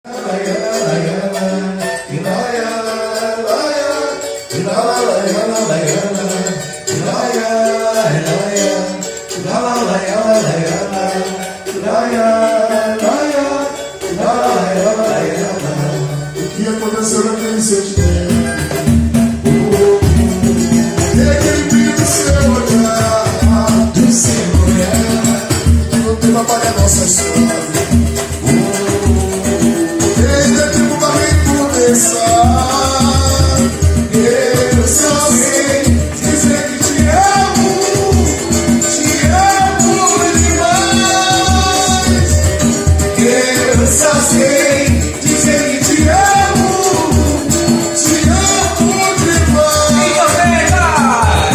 O que aconteceu naquele sentimento? E aquele brilho do seu olhar, do seu olhar, que não tem uma apagar nossa história. Desde a tempo vai recomeçar. Eu só sei dizer que te amo demais. Eu só sei dizer que te amo demais. Então vem, vai!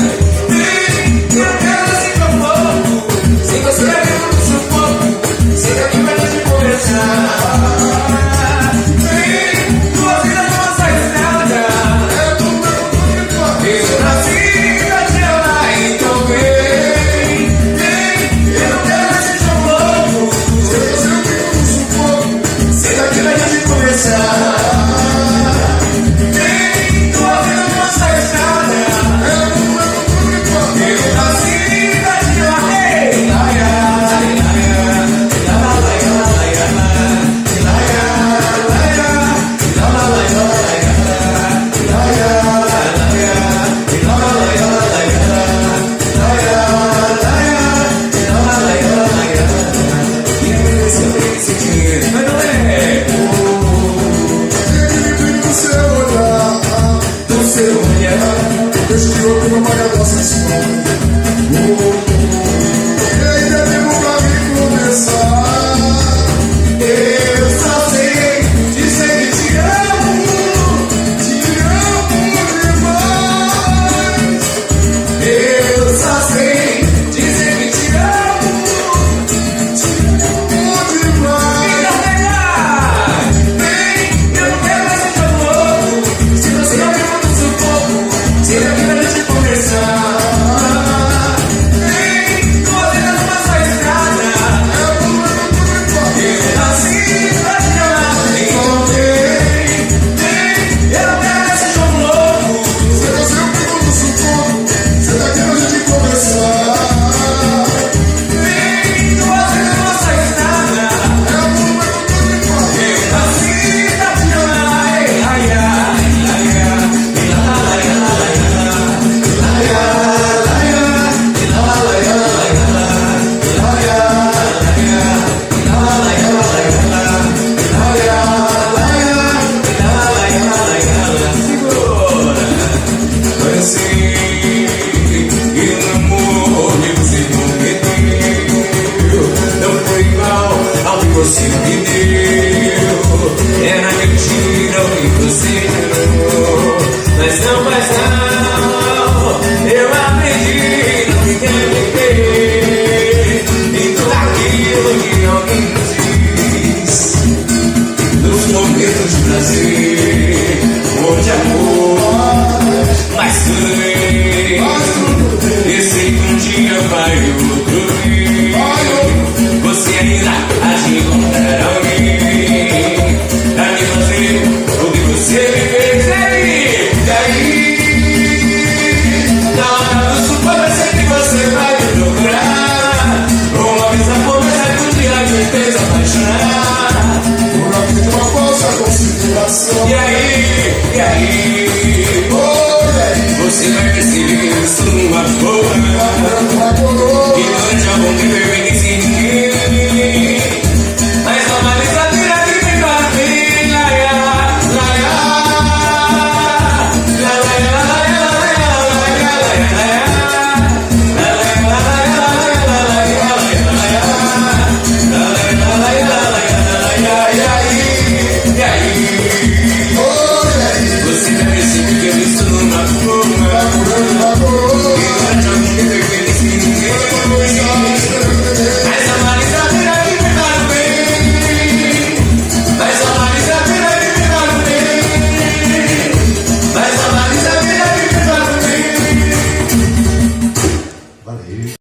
Eu quero ser teu pouco. Se você é meu sufoco, siga aqui pra gente conversar. Vem, tua vida não sai estrada. Eu nasci pra te amar, então vem. Eu não quero ser teu louco. Siga aqui pra gente conversar. Deixa que outro não paga a nossa história. E ainda tempo pra recomeçar. Eu só sei dizer que te amo demais. Eu só sei dizer que te amo demais. Então vem, eu não quero mais ser teu louco. Se você não quer muito sufoco, siga aqui pra gente conversar. Vem, tua vida não passa a estrada. Eu nasci pra te amar, então vem. Eu não quero mais ser teu louco. Se você é um pico do sufoco, você tá aqui pra gente conversar. Vem, tua vida não passa a estrada. Eu nasci pra te amar. Ai, ai, ai, você me deu, era mentira o que você deu, mas não, eu aprendi no que quer viver, em tudo aquilo que alguém diz, nos momentos de prazer, ou de amor, mas tudo